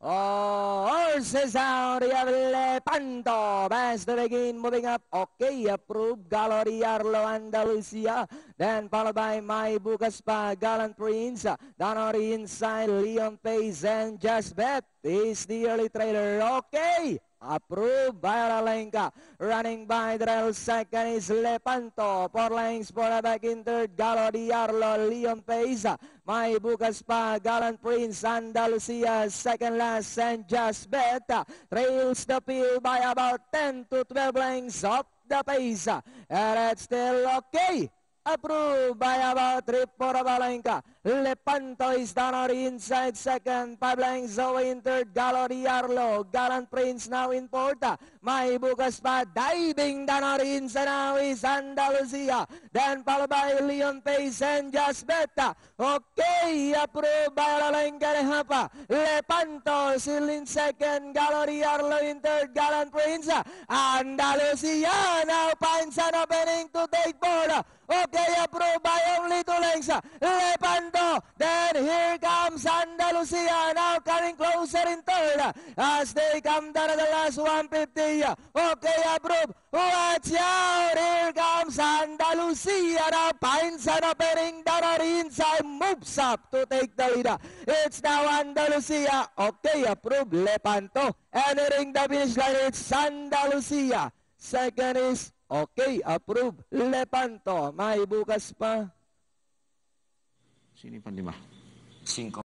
Horses out, Lepanto, best to begin, moving up, okay, approved, Gallery Arlo, Andalusia, then followed by My Bukas Pa, Gallant Prince, Donori inside, Leon Pace, and Just Bet is the early trailer, okay. Approved by Aralenka. Running by the rail, second is Lepanto. 4 lengths for the back in third. Galo Diarlo, Leon Pace. My Bukas Pa, Gallant Prince, Andalusia. Second last, and Just Bet trails the field by about 10 to 12 lengths of the pace. And it's still okay. Approved by about 3 for Aralenka. Lepanto is down on the inside second. 5 lengths away in third. Galo Diarlo. Gallant Prince now in fourth. My Bukas Pa diving down on the inside now is Andalusia. Then followed by Leon Pace and Just Bet. Okay, approved by Aralenka de Hapa. Lepanto still in second. Galo Diarlo in third. Gallant Prince. Andalusia now finds an opening to take board. Okay, approved by only 2 lengths. Lepanto. Then here comes Andalusia now coming closer in third as they come down to the last 150. Okay, approved. Watch out. Here comes Andalusia now finds an opening down on the inside. Moves up to take the lead. It's now Andalusia. Okay, approved. Lepanto. Entering the finish line, it's Andalusia. Second is okay, approved. Lepanto. May Bukas Pa. Sino yung 5? 5.